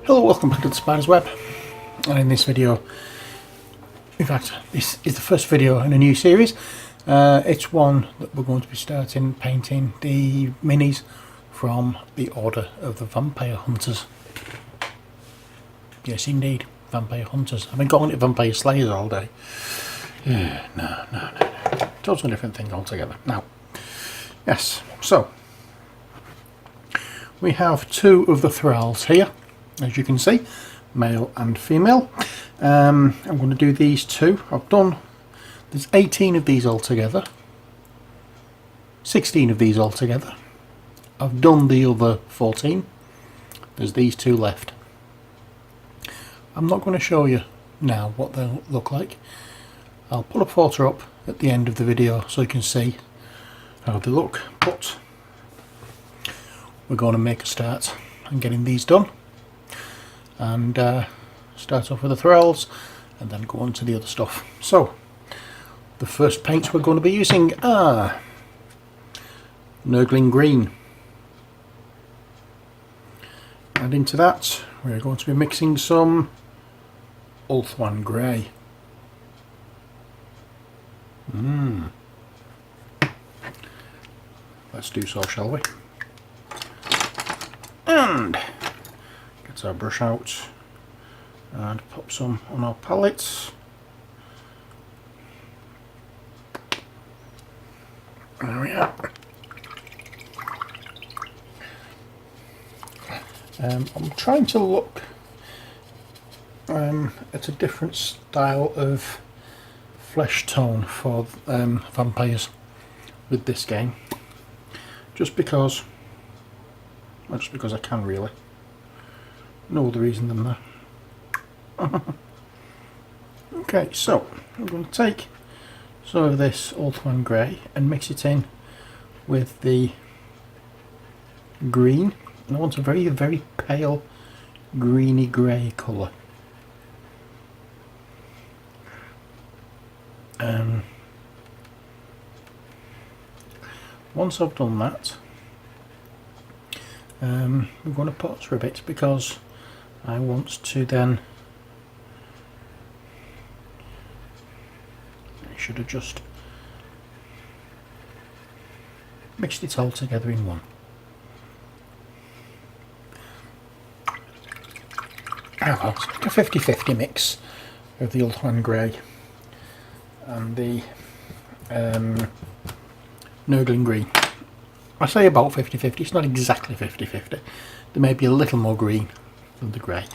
Hello, welcome back to the Spider's Web, and in this video, in fact this is the first video in a new series. It's one that we're going to be starting painting the minis from the Order of the Vampire Hunters. Yes indeed, Vampire Hunters. I've been calling it Vampire Slayers all day. No. Totally different thing altogether. Now, yes, so we have two of the Thralls here, as you can see, male and female. I'm going to do these two. There's 18 of these altogether, 16 of these altogether. I've done the other 14. There's these two left. I'm not going to show you now what they'll look like. I'll put a photo up at the end of the video so you can see how they look, but we're going to make a start on getting these done, and start off with the Thralls and then go on to the other stuff. So the first paints we're going to be using are Nurgling Green, and into that we're going to be mixing some Ulthuan Grey. Let's do so, shall we? And get our brush out and pop some on our palettes. There we are. I'm trying to look at a different style of flesh tone for vampires with this game, just because I can, really. No other reason than that. Okay, so I'm going to take some of this Ulthuan Grey and mix it in with the green, and I want a very, very pale greeny grey colour. Once I've done that, I'm going to pause for a bit because I want to then, I should have just mixed it all together in one. Well, it's like a 50-50 mix of the Ulthuan Grey and the Nurgling Green. I say about 50-50, it's not exactly 50-50. There may be a little more green than the grey.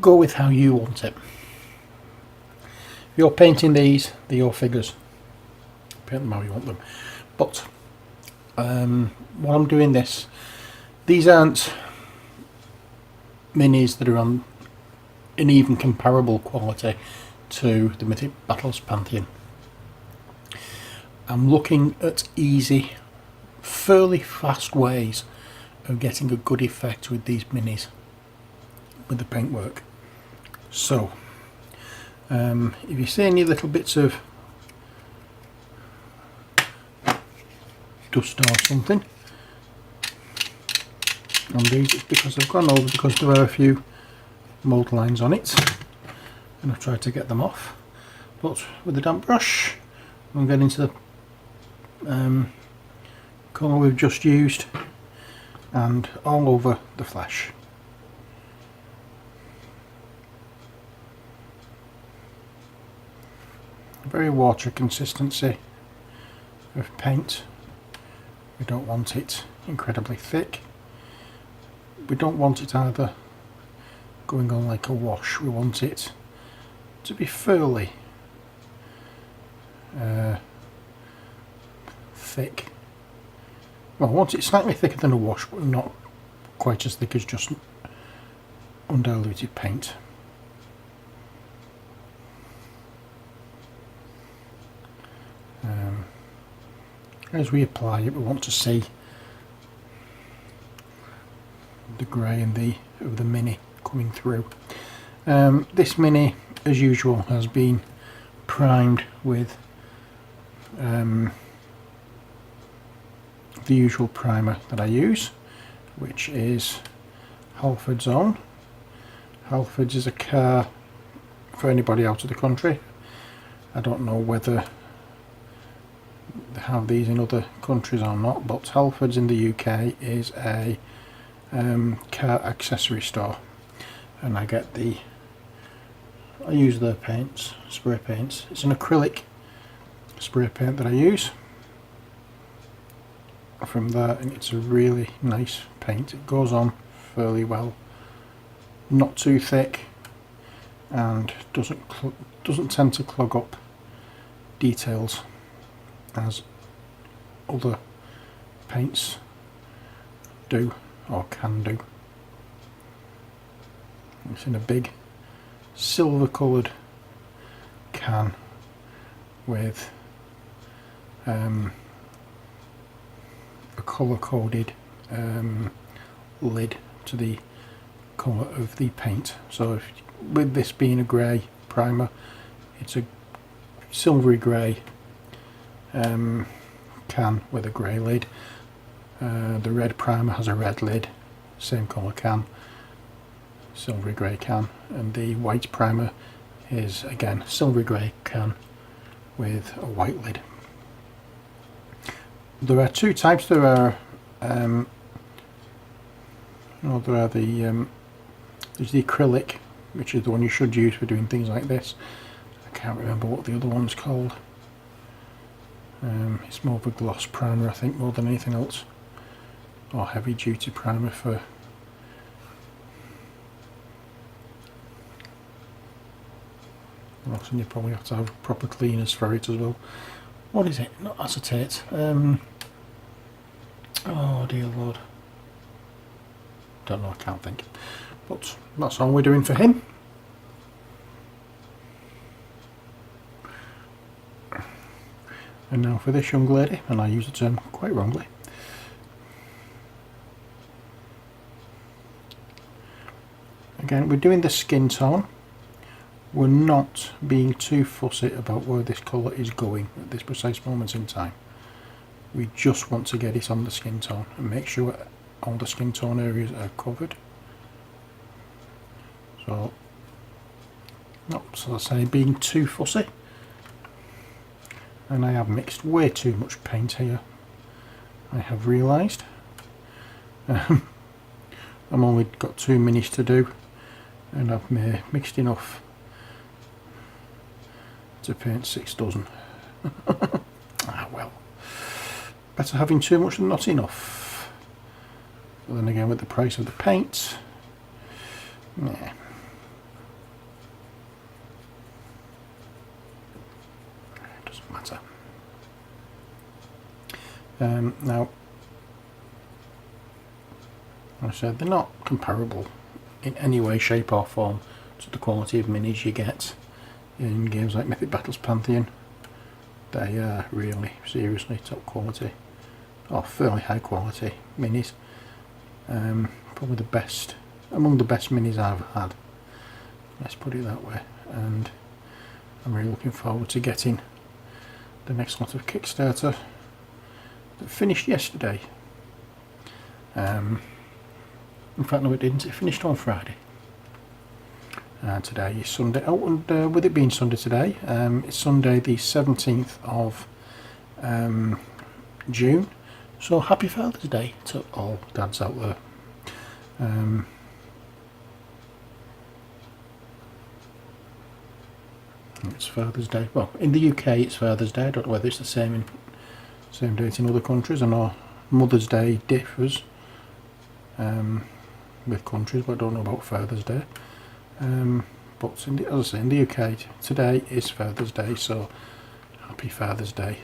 Go with how you want it. If you're painting these, they're your figures. Paint them how you want them. But while I'm doing this, these aren't minis that are on an even comparable quality to the Mythic Battles Pantheon. I'm looking at easy, fairly fast ways of getting a good effect with these minis with the paintwork. So if you see any little bits of dust or something on these, it's because I've gone over, because there are a few mould lines on it and I've tried to get them off. But with the damp brush I'm getting into the colour we've just used and all over the flesh. Very watery consistency of paint. We don't want it incredibly thick. We don't want it either going on like a wash. We want it to be fairly thick. Well, I want it slightly thicker than a wash, but not quite as thick as just undiluted paint. As we apply it, we want to see the grey and of the mini coming through. This mini, as usual, has been primed with the usual primer that I use, which is Halford's own. Halford's is a car for anybody out of the country. I don't know whether they have these in other countries or not, but Halford's in the UK is a car accessory store, and I use their paints, spray paints. It's an acrylic spray paint that I use from there, and it's a really nice paint. It goes on fairly well, not too thick, and doesn't tend to clog up details as other paints do or can do. It's in a big silver coloured can with a colour coded lid to the colour of the paint. So with this being a grey primer, it's a silvery grey can with a grey lid. The red primer has a red lid, same colour can, silvery grey can, and the white primer is again silvery grey can with a white lid. There are two types. There are there's the acrylic, which is the one you should use for doing things like this. I can't remember what the other one's called. It's more of a gloss primer, I think, more than anything else, or heavy duty primer for and you probably have to have proper cleaners for it as well. What is it? Not acetate. Oh dear Lord. Don't know, I can't think. But that's all we're doing for him. And now for this young lady, and I use the term quite wrongly. Again, we're doing the skin tone. We're not being too fussy about where this colour is going at this precise moment in time. We just want to get it on the skin tone and make sure all the skin tone areas are covered. So, not, so I say, being too fussy. And I have mixed way too much paint here, I have realised. I've only got 2 minis to do, and I've mixed enough to paint 6 dozen. Ah well, better having too much than not enough. But then again, with the price of the paint, nah. Doesn't matter. Now, like I said, they're not comparable in any way, shape or form to the quality of minis you get in games like Mythic Battles Pantheon. They are really, seriously top quality, or fairly high quality minis. Probably the best, among the best minis I've had, let's put it that way. And I'm really looking forward to getting the next lot of Kickstarter that finished yesterday. In fact, no, it didn't. It finished on Friday. Today is Sunday. Oh, and with it being Sunday today, it's Sunday the 17th of June. So happy Father's Day to all dads out there. It's Father's Day. Well, in the UK it's Father's Day. I don't know whether it's the same date in other countries. I know Mother's Day differs with countries, but I don't know about Father's Day. But as I say, in the UK today is Father's Day, so happy Father's Day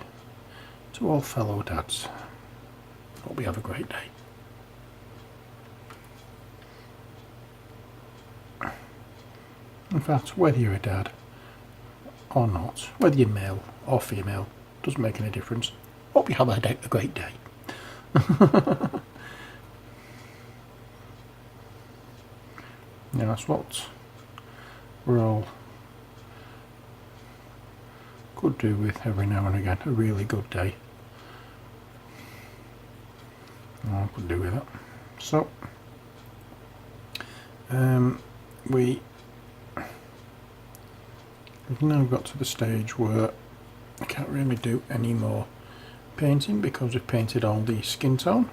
to all fellow dads. Hope we have a great day. In fact, whether you're a dad or not, whether you're male or female, doesn't make any difference. Hope you have a great day. Yeah, that's what we're all could do with every now and again. A really good day. I could do with that. So we've now got to the stage where I can't really do any more painting because we've painted all the skin tone.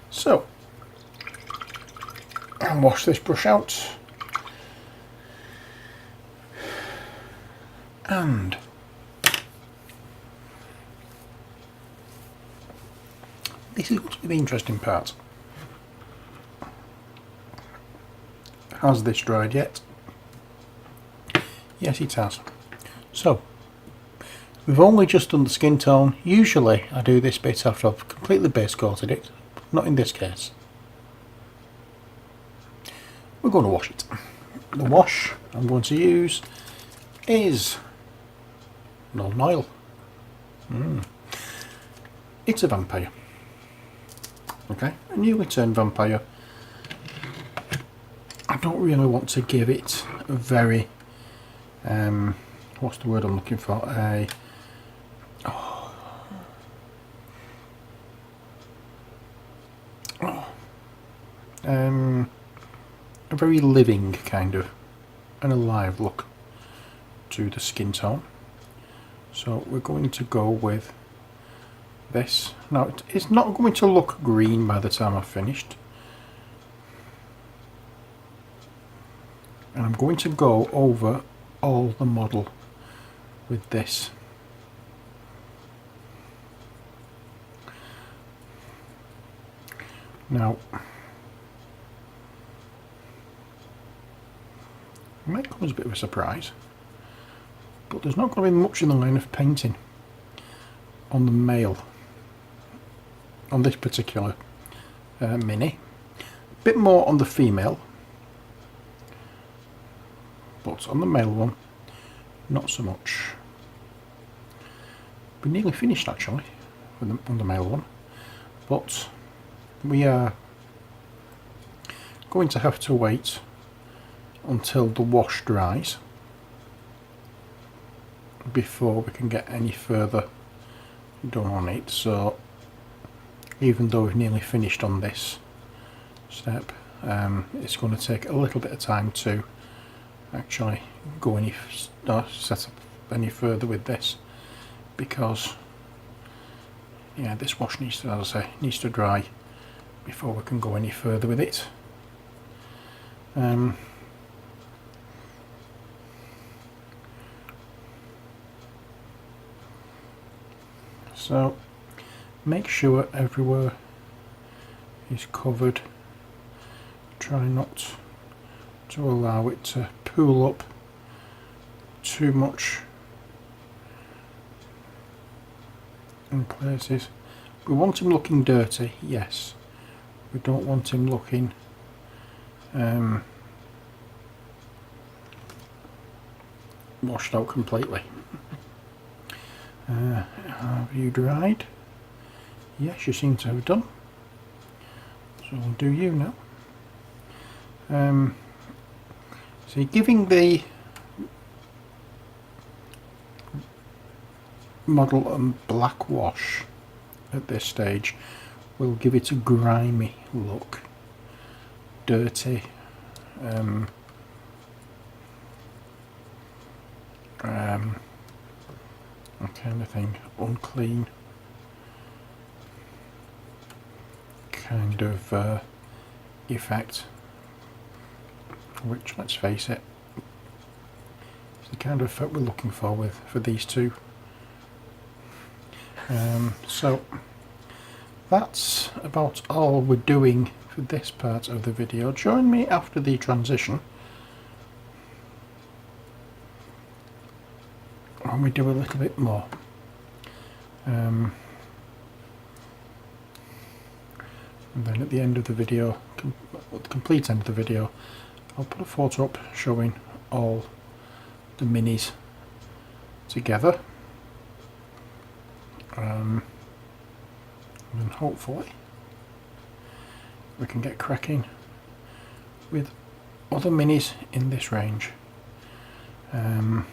So I'll wash this brush out, and this is going to be the interesting part. Has this dried yet? Yes, it has. So we've only just done the skin tone. Usually I do this bit after I've completely base coated it, but not in this case. We're going to wash it. The wash I'm going to use is non oil. It's a vampire. Okay, a newly turned vampire. I don't really want to give it a very what's the word I'm looking for? A very living kind of and alive look to the skin tone. So we're going to go with this. Now it's not going to look green by the time I've finished, and I'm going to go over all the model with this. Now it might come as a bit of a surprise, but there's not going to be much in the line of painting on the male on this particular mini. A bit more on the female, but on the male one not so much. We're nearly finished actually on the male one, but we are going to have to wait until the wash dries before we can get any further done on it. So even though we've nearly finished on this step, it's going to take a little bit of time to actually go any set up any further with this, because yeah, this wash needs to, as I say, needs to dry before we can go any further with it. So make sure everywhere is covered. Try not to allow it to pool up too much in places. We want him looking dirty, yes. We don't want him looking washed out completely. Have you dried? Yes, you seem to have done. So we'll do you now. So giving the model a black wash at this stage will give it a grimy look, dirty, that kind of thing, unclean kind of effect, which, let's face it, is the kind of effect we're looking for for these two. So that's about all we're doing for this part of the video. Join me after the transition when we do a little bit more. And then at the end of the video, at the complete end of the video, I'll put a photo up showing all the minis together, and hopefully we can get cracking with other minis in this range. Not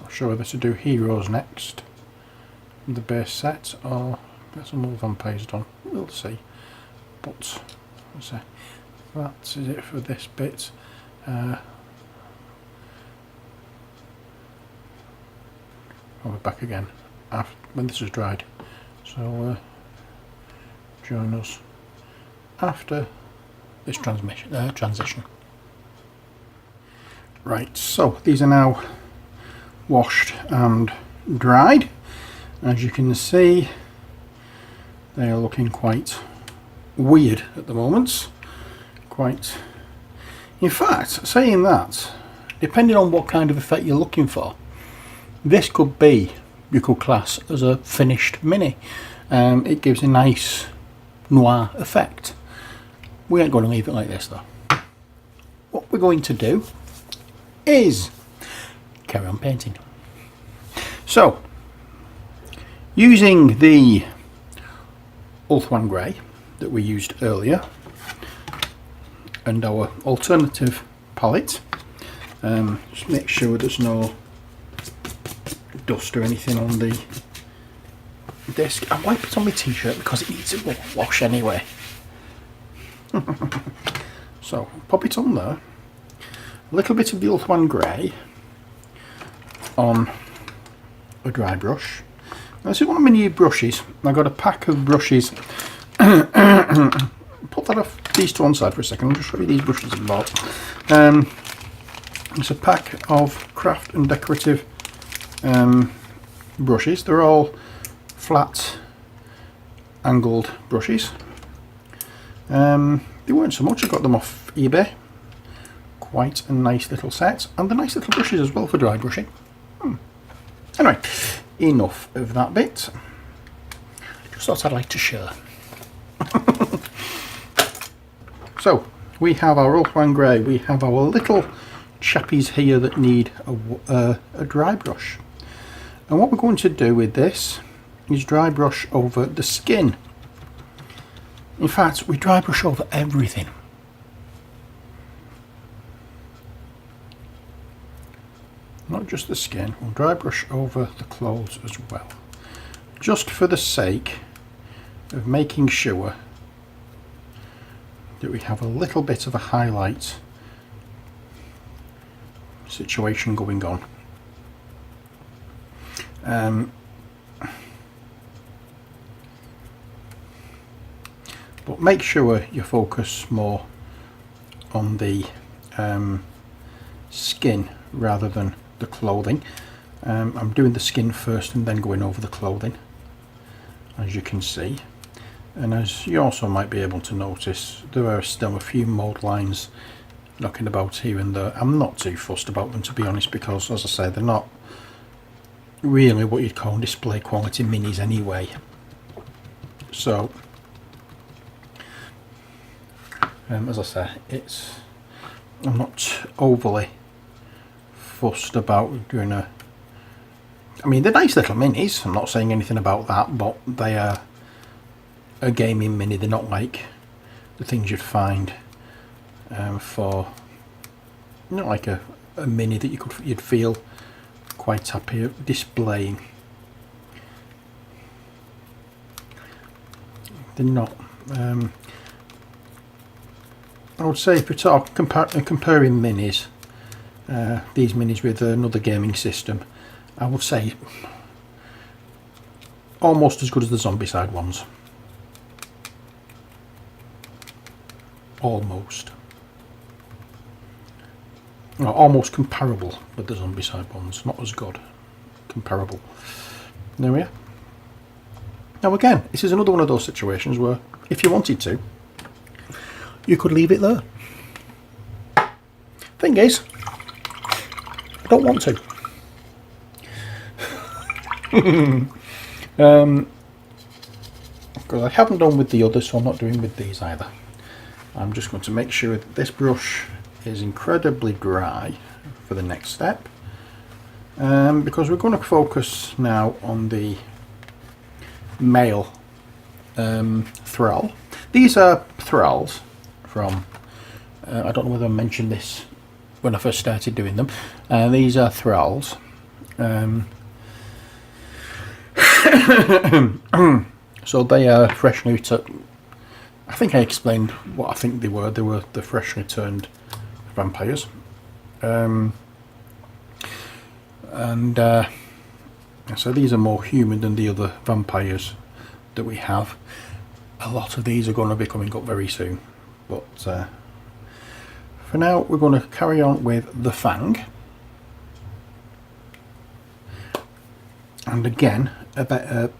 sure whether to do heroes next, the base set, or get some more vampires done. We'll see. But That is it for this bit. I'll be back again after, when this is dried. So join us after this transition. Right, so these are now washed and dried. As you can see, they are looking quite weird at the moment. In fact, saying that, depending on what kind of effect you're looking for, this could be, you could class as a finished mini. It gives a nice noir effect. We ain't going to leave it like this though. What we're going to do is carry on painting. So, using the Ulthuan Grey that we used earlier and our alternative palette, just make sure there's no dust or anything on the disc. I wipe it on my t-shirt because it needs a wash anyway. So pop it on there, a little bit of the Ulthuan Grey on a dry brush. Now, this is one of my new brushes. I got a pack of brushes. Put that off, these to one side for a second. I'll just show you these brushes I bought. It's a pack of craft and decorative brushes. They're all flat angled brushes. They weren't so much. I got them off eBay. Quite a nice little set, and the nice little brushes as well for dry brushing. Anyway, enough of that bit. Just thought I'd like to share. So we have our Ulthuan Grey. We have our little chappies here that need a dry brush. And what we're going to do with this is dry brush over the skin. In fact, we dry brush over everything. Not just the skin, we'll dry brush over the clothes as well. Just for the sake of making sure that we have a little bit of a highlight situation going on. But make sure you focus more on the skin rather than the clothing. I'm doing the skin first and then going over the clothing, as you can see. And as you also might be able to notice, there are still a few mould lines knocking about here and there. I'm not too fussed about them, to be honest, because as I say, they're not really what you'd call display quality minis anyway. So as I say, I'm not overly fussed about doing I mean, they're nice little minis, I'm not saying anything about that, but they are a gaming mini. They're not like the things you'd find for, not like a mini that you'd feel quite happy displaying. They're not. I would say if we're comparing minis, these minis with another gaming system, I would say almost as good as the Zombicide ones. Almost. No, almost comparable with the Zombicide ones, not as good. Comparable. There we are. Now again, this is another one of those situations where if you wanted to, you could leave it there. Thing is, I don't want to. Because I haven't done with the others, so I'm not doing with these either. I'm just going to make sure that this brush is incredibly dry for the next step, because we're going to focus now on the male thrall. These are thralls from, I don't know whether I mentioned this when I first started doing them. These are thralls. So they are fresh new to I think I explained what I think they were. They were the freshly turned vampires. So these are more human than the other vampires that we have. A lot of these are going to be coming up very soon, but for now we're going to carry on with the Fang. And again, a better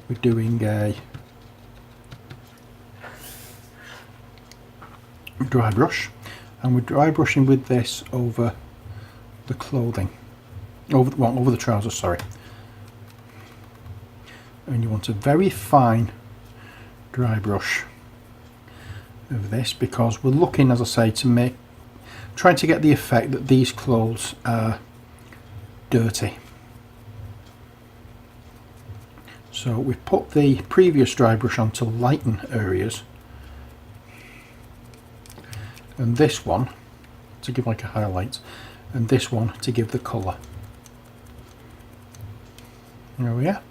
we're doing a dry brush, and we're dry brushing with this over the clothing, over the trousers, sorry. And you want a very fine dry brush of this, because we're looking, as I say, to trying to get the effect that these clothes are dirty. So we've put the previous dry brush on to lighten areas, and this one to give like a highlight, and this one to give the colour. There we are.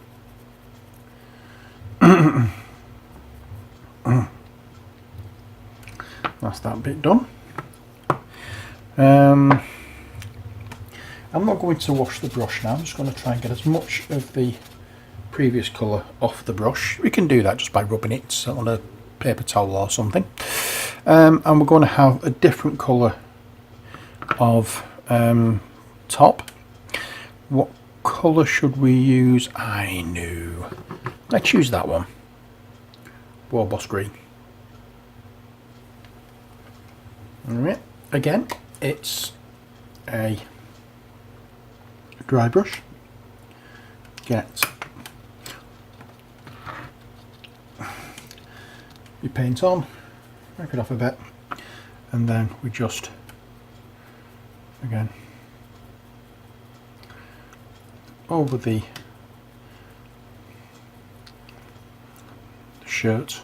That's that bit done. I'm not going to wash the brush now. I'm just going to try and get as much of the previous colour off the brush. We can do that just by rubbing it on a paper towel or something. And we're going to have a different colour of top. What colour should we use? I knew. Let's use that one. War Boss Green. Alright, again, it's a dry brush. Get your paint on, wipe it off a bit, and then we just, again, over the shirt.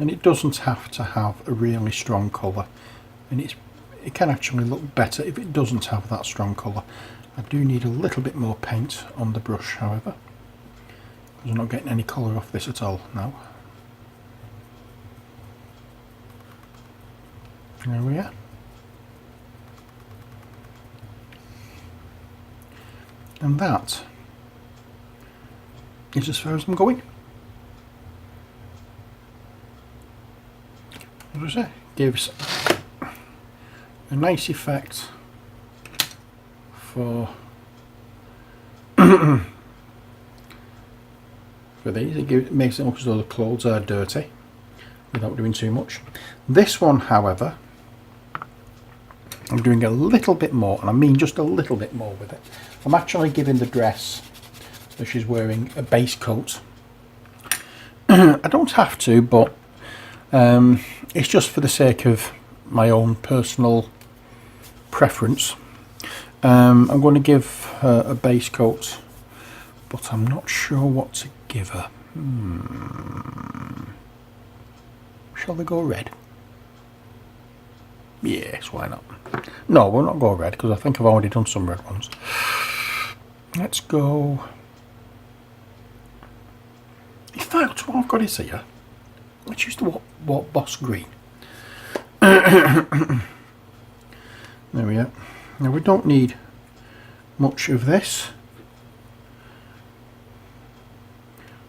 And it doesn't have to have a really strong colour, and it can actually look better if it doesn't have that strong colour. I do need a little bit more paint on the brush, however, because I'm not getting any colour off this at all now. There we are. And that is as far as I'm going. As I say, gives a nice effect for for these. It makes it look as though the clothes are dirty without doing too much. This one, however, I'm doing a little bit more, and I mean just a little bit more with it. I'm actually giving the dress that she's wearing a base coat. I don't have to, but it's just for the sake of my own personal preference. I'm going to give her a base coat, but I'm not sure what to give her. Shall we go red? Yes, why not? No, we'll not go red, because I think I've already done some red ones. Let's go. In fact, what I've got is here. Let's use the what Boss Green. There we are. Now we don't need much of this,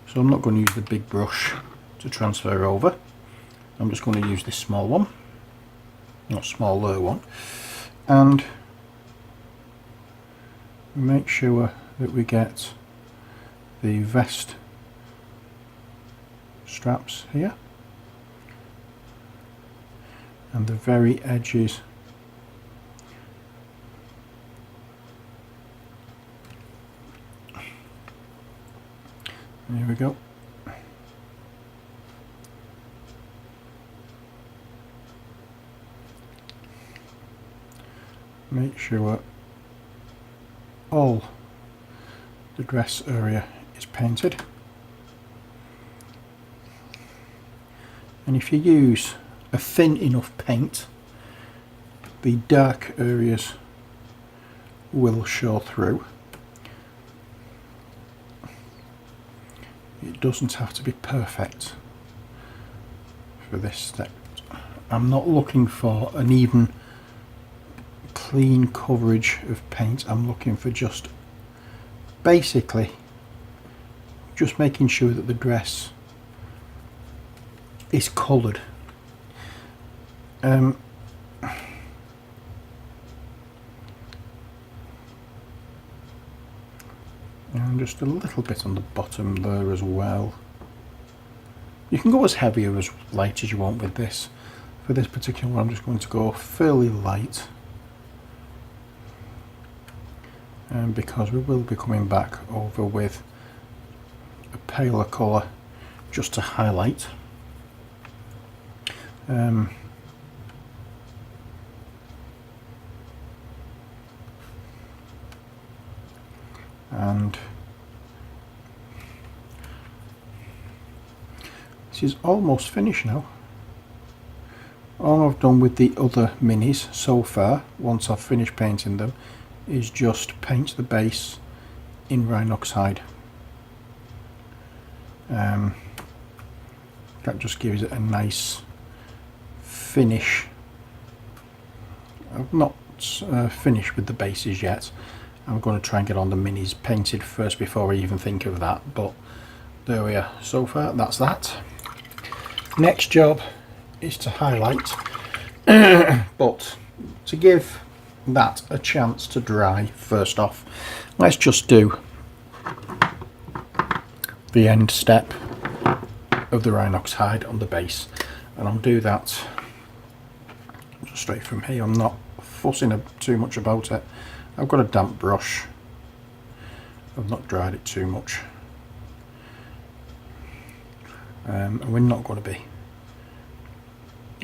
so I'm not going to use the big brush to transfer over. I'm just going to use this small one, not smaller one, and make sure that we get the vest straps here and the very edges there we go. Make sure all the dress area is painted, and if you use a thin enough paint the dark areas will show through. It doesn't have to be perfect for this step. I'm not looking for an even clean coverage of paint. I'm looking for just basically just making sure that the dress is coloured. And just a little bit on the bottom there as well. You can go as heavy or as light as you want with this. For this particular one, I'm just going to go fairly light, because we will be coming back over with a paler colour just to highlight. And this is almost finished now. All I've done with the other minis so far, once I've finished painting them, is just paint the base in Rhinox hide. That just gives it a nice finish. I've not finished with the bases yet. I'm going to try and get on the minis painted first before I even think of that, but there we are. So far, that's that. Next job is to highlight, but to give that a chance to dry first off, let's just do the end step of the Rhinox hide on the base, and I'll do that just straight from here. I'm not fussing too much about it. I've got a damp brush. I've not dried it too much, and we're not going to be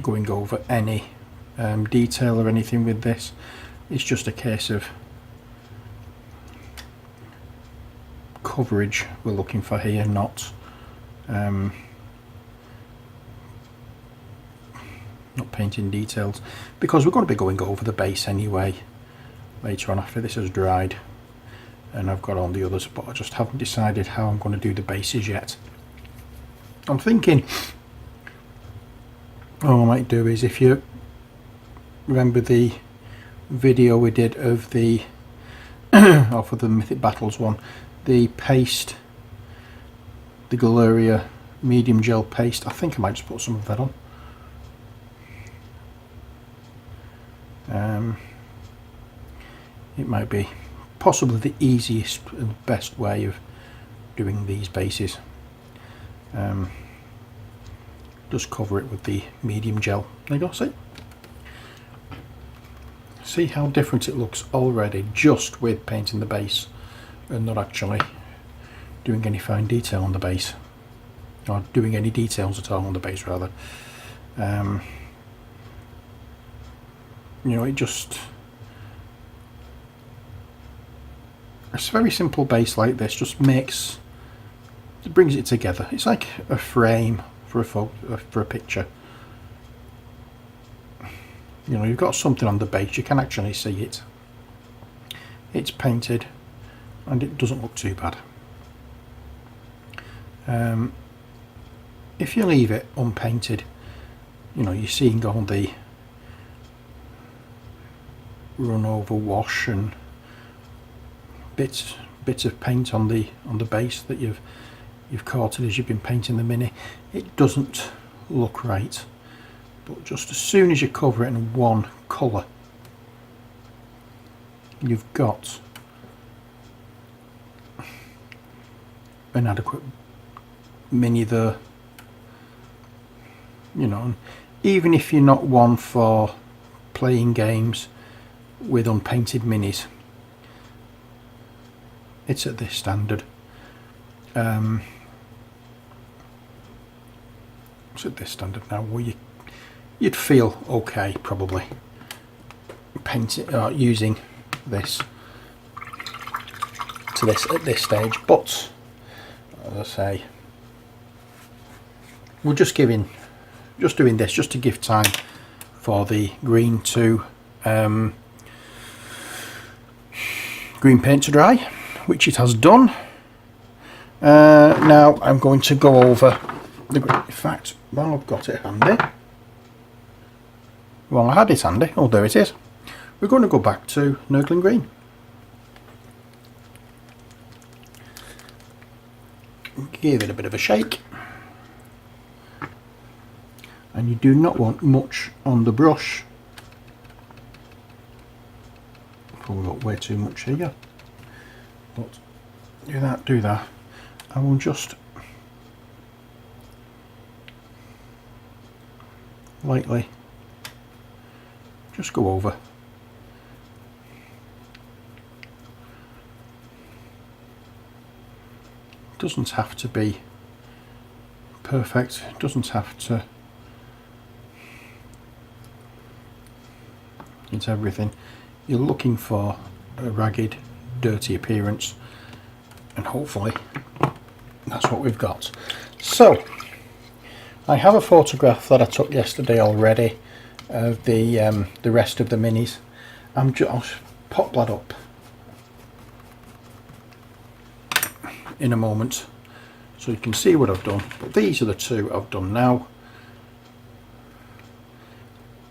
going over any detail or anything with this. It's just a case of coverage we're looking for here, not painting details, because we're going to be going over the base anyway later on after this has dried and I've got on the others, but I just haven't decided how I'm going to do the bases yet. I'm thinking what I might do is, if you remember the video we did of the off of the Mythic Battles one, the paste, the Galeria medium gel paste, I think I might just put some of that on. It might be possibly the easiest and best way of doing these bases. Just cover it with the medium gel. There you go, see how different it looks already just with painting the base and not actually doing any fine detail on the base, or doing any details at all on the base rather. You know, it just, a very simple base like this just makes, it brings it together. It's like a frame for a picture. You know, you've got something on the base, you can actually see it. It's painted and it doesn't look too bad. If you leave it unpainted, you know, you're seeing all the run over wash and bits of paint on the base that you've caught it as you've been painting the mini. It doesn't look right. But just as soon as you cover it in one colour, you've got an adequate mini there. You know, and even if you're not one for playing games with unpainted minis, it's at this standard. It's at this standard now where you'd feel okay probably painting or using this to this at this stage, but as I say, we're just doing this just to give time for the green to green paint to dry, which it has done. Now I'm going to go over the green. In fact, while I've got it handy, well, I had it handy. Oh, there it is. We're going to go back to Nurgling Green. Give it a bit of a shake. And you do not want much on the brush. Probably got way too much here. But do that. I will just lightly just go over. Doesn't have to be perfect, doesn't have to it's everything. You're looking for a ragged, dirty appearance, and hopefully that's what we've got. So I have a photograph that I took yesterday already of the rest of the minis. I'll pop that up in a moment so you can see what I've done, but these are the two I've done now,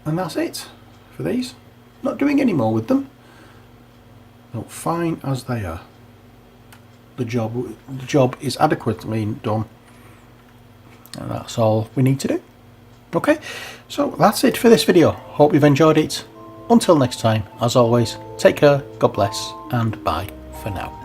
and that's it for these. Not doing any more with them. Look fine as they are. The job is adequately done, and that's all we need to do. Okay, so that's it for this video. Hope you've enjoyed it. Until next time, as always, take care, God bless, and bye for now.